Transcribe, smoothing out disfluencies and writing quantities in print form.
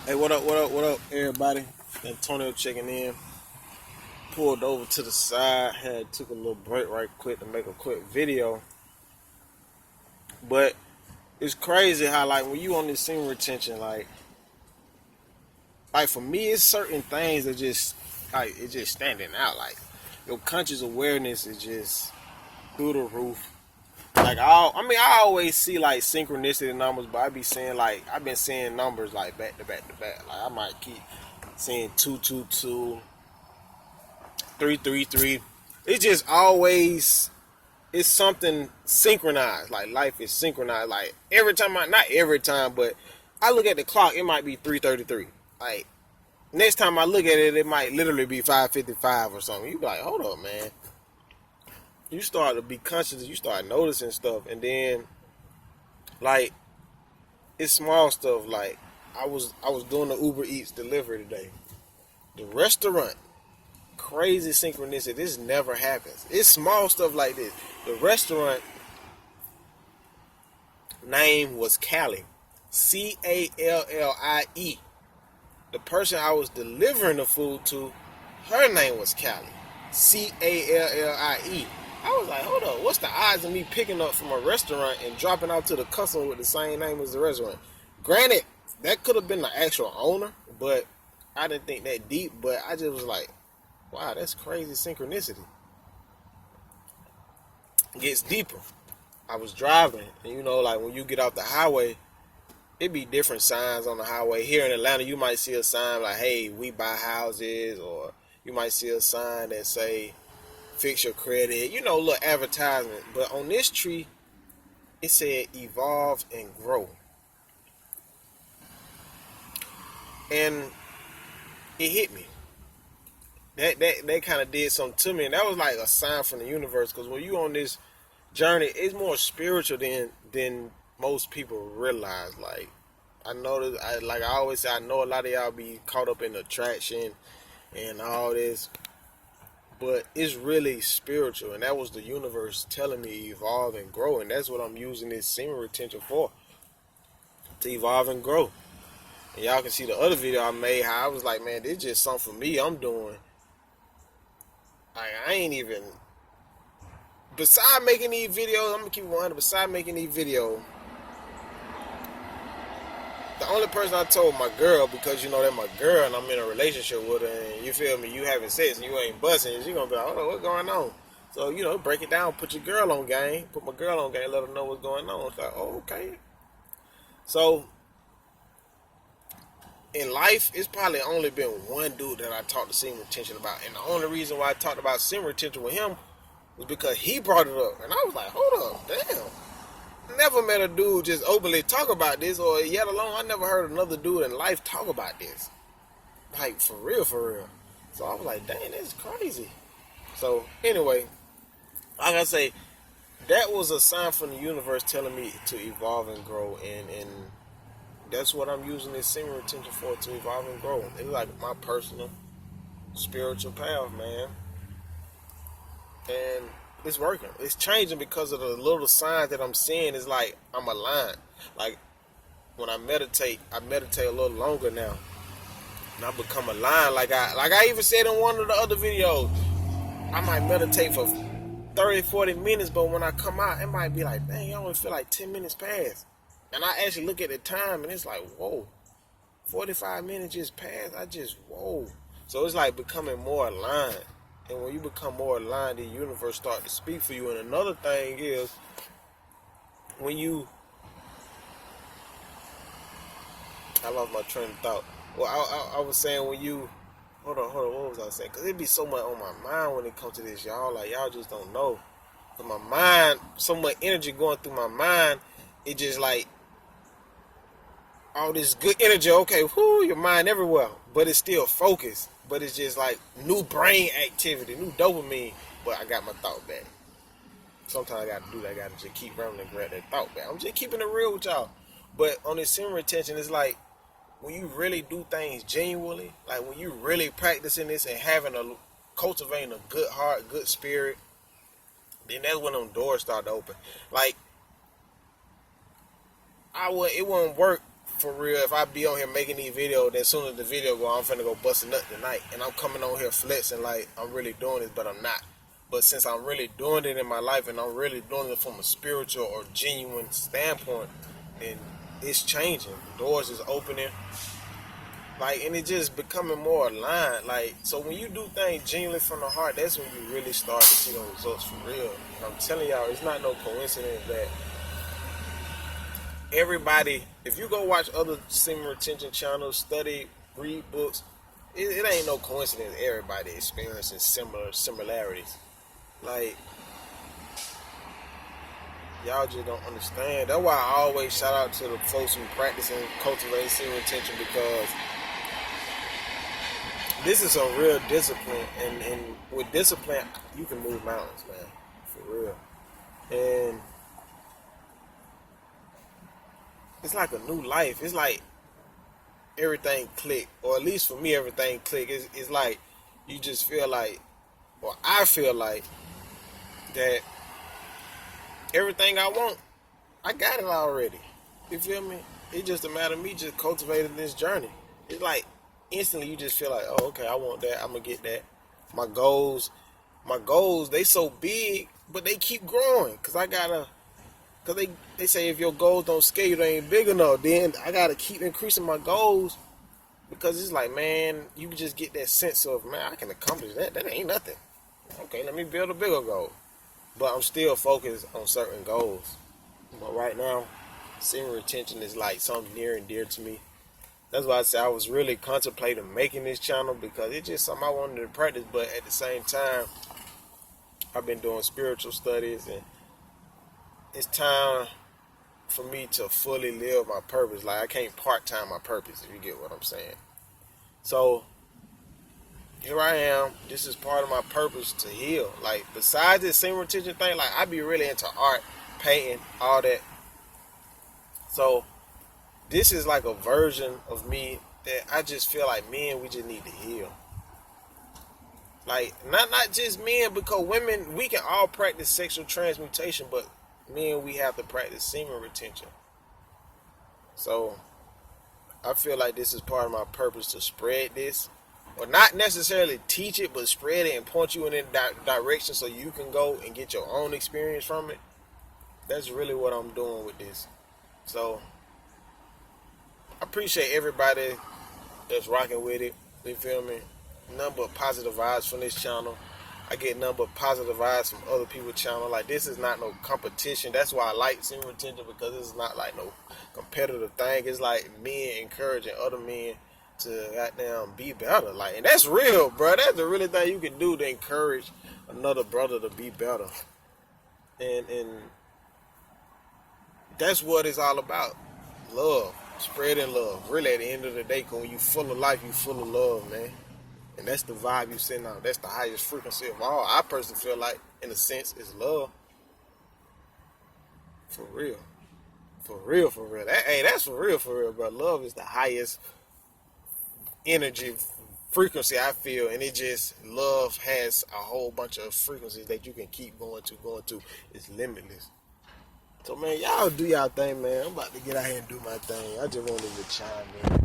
Hey, what up, everybody? Antonio checking in. Pulled over to the side. Took a little break right quick to make a quick video. But it's crazy how like when you on this semen retention, like for me, it's certain things that just like it's just standing out. Like your conscious awareness is just through the roof. Like I always see like synchronicity numbers, but I be seeing like I've been seeing numbers like back to back to back. Like I might keep seeing 222, 333. It's just always it's something synchronized. Like life is synchronized. Like every time not every time, but I look at the clock, it might be 3:33. Like next time I look at it, it might literally be 5:55 or something. You be like, hold up, man. You start to be conscious. You start noticing stuff, and then like it's small stuff. Like I was doing the Uber Eats delivery today. The restaurant, crazy synchronicity. This never happens. It's small stuff like this. The restaurant name was Callie, Callie. The person I was delivering the food to, her name was Callie, Callie. I was like, hold up, what's the odds of me picking up from a restaurant and dropping out to the customer with the same name as the restaurant? Granted, that could have been the actual owner, but I didn't think that deep. But I just was like, wow, that's crazy synchronicity. It gets deeper. I was driving, and like when you get off the highway, it be different signs on the highway. Here in Atlanta, you might see a sign like, hey, we buy houses, or you might see a sign that say, fix your credit, little advertisement. But on this tree, it said evolve and grow. And it hit me. That kind of did something to me. And that was like a sign from the universe. Because when you on this journey, it's more spiritual than most people realize. Like, I know that, like I always say, I know a lot of y'all be caught up in attraction and all this. But it's really spiritual, and that was the universe telling me evolve and grow, and that's what I'm using this semen retention for, to evolve and grow. And y'all can see the other video I made, how I was like, man, this is just something for me I'm doing. Like, I ain't even, beside making these videos, I'm gonna keep it 100, beside making these videos, the only person I told my girl, because that my girl and I'm in a relationship with her, and you feel me, you having sex and you ain't busting, she gonna be like, hold on, what's going on? So, break it down, put your girl on game, put my girl on game, let her know what's going on. It's like, oh, okay. So, in life, it's probably only been one dude that I talked to semen retention about. And the only reason why I talked about semen retention with him was because he brought it up. And I was like, hold up, damn. Never met a dude just openly talk about this, or yet alone I never heard another dude in life talk about this. Like, for real, for real. So I was like, dang, that's crazy. So, anyway, like I say, that was a sign from the universe telling me to evolve and grow, and that's what I'm using this semen retention for, to evolve and grow. It's like my personal spiritual path, man. And it's working. It's changing because of the little signs that I'm seeing. Is like I'm aligned. Like when I meditate a little longer now. And I become aligned. Like I even said in one of the other videos, I might meditate for 30, 40 minutes, but when I come out, it might be like, dang, I only feel like 10 minutes passed. And I actually look at the time, and it's like, whoa, 45 minutes just passed. Whoa. So it's like becoming more aligned. And when you become more aligned, the universe starts to speak for you. And another thing is, when you, I lost my train of thought. Well, I was saying when you, hold on, what was I saying? Because it be so much on my mind when it comes to this, y'all. Like, y'all just don't know. Because my mind, so much energy going through my mind, it just like, all this good energy, okay, whoo, your mind everywhere, but it's still focused. But it's just like new brain activity, new dopamine. But I got my thought back. Sometimes I got to do that. I got to just keep rambling and grab that thought back. I'm just keeping it real with y'all. But on this semen retention, it's like when you really do things genuinely, like when you really practicing this and cultivating a good heart, good spirit, then that's when them doors start to open. Like, it wouldn't work for real, if I be on here making these videos, then as soon as the video go, I'm finna go bust a nut tonight. And I'm coming on here flexing like I'm really doing this, but I'm not. But since I'm really doing it in my life and I'm really doing it from a spiritual or genuine standpoint, then it's changing. Doors is opening. Like, and it just becoming more aligned. Like, so when you do things genuinely from the heart, that's when you really start to see those results for real. And I'm telling y'all, it's not no coincidence that everybody, if you go watch other semen retention channels, study, read books, it ain't no coincidence everybody experiencing similarities. Like, y'all just don't understand. That's why I always shout out to the folks who practice and cultivating semen retention, because this is some real discipline, and with discipline, you can move mountains, man, for real. And it's like a new life. It's like everything click, or at least for me, everything click. It's like you just feel like, or I feel like that everything I want, I got it already. You feel me? It's just a matter of me just cultivating this journey. It's like instantly you just feel like, oh, okay, I want that. I'm gonna get that. My goals, they so big, but they keep growing. Cause they say if your goals don't scale you, they ain't big enough. Then I gotta keep increasing my goals, because it's like, man, you can just get that sense of, man, I can accomplish that. That ain't nothing. Okay, let me build a bigger goal. But I'm still focused on certain goals. But right now, semen retention is like something near and dear to me. That's why I say I was really contemplating making this channel, because it's just something I wanted to practice. But at the same time, I've been doing spiritual studies, and it's time for me to fully live my purpose. Like, I can't part-time my purpose, if you get what I'm saying. So here I am. This is part of my purpose to heal. Like, besides this semen retention thing, like, I be really into art, painting, all that. So this is like a version of me that I just feel like men, we just need to heal. Like, not just men, because women, we can all practice sexual transmutation, but men, we have to practice semen retention. So I feel like this is part of my purpose to spread this, or not necessarily teach it, but spread it and point you in that direction so you can go and get your own experience from it. That's really what I'm doing with this. So I appreciate everybody that's rocking with it. You feel me? Number of positive vibes from this channel. I get number of positive vibes from other people's channel. Like, this is not no competition. That's why I like semen retention, because it's not like no competitive thing. It's like men encouraging other men to goddamn be better. Like, and that's real, bro. That's the really thing you can do, to encourage another brother to be better. And that's what it's all about. Love. Spreading love. Really, at the end of the day, when you full of life, you full of love, man. And that's the vibe you send out. That's the highest frequency of all. I personally feel like, in a sense, is love. For real. For real, for real. That's for real, bro. Love is the highest energy frequency, I feel. And it just, love has a whole bunch of frequencies that you can keep going to. It's limitless. So, man, y'all do y'all thing, man. I'm about to get out here and do my thing. I just wanted to chime in.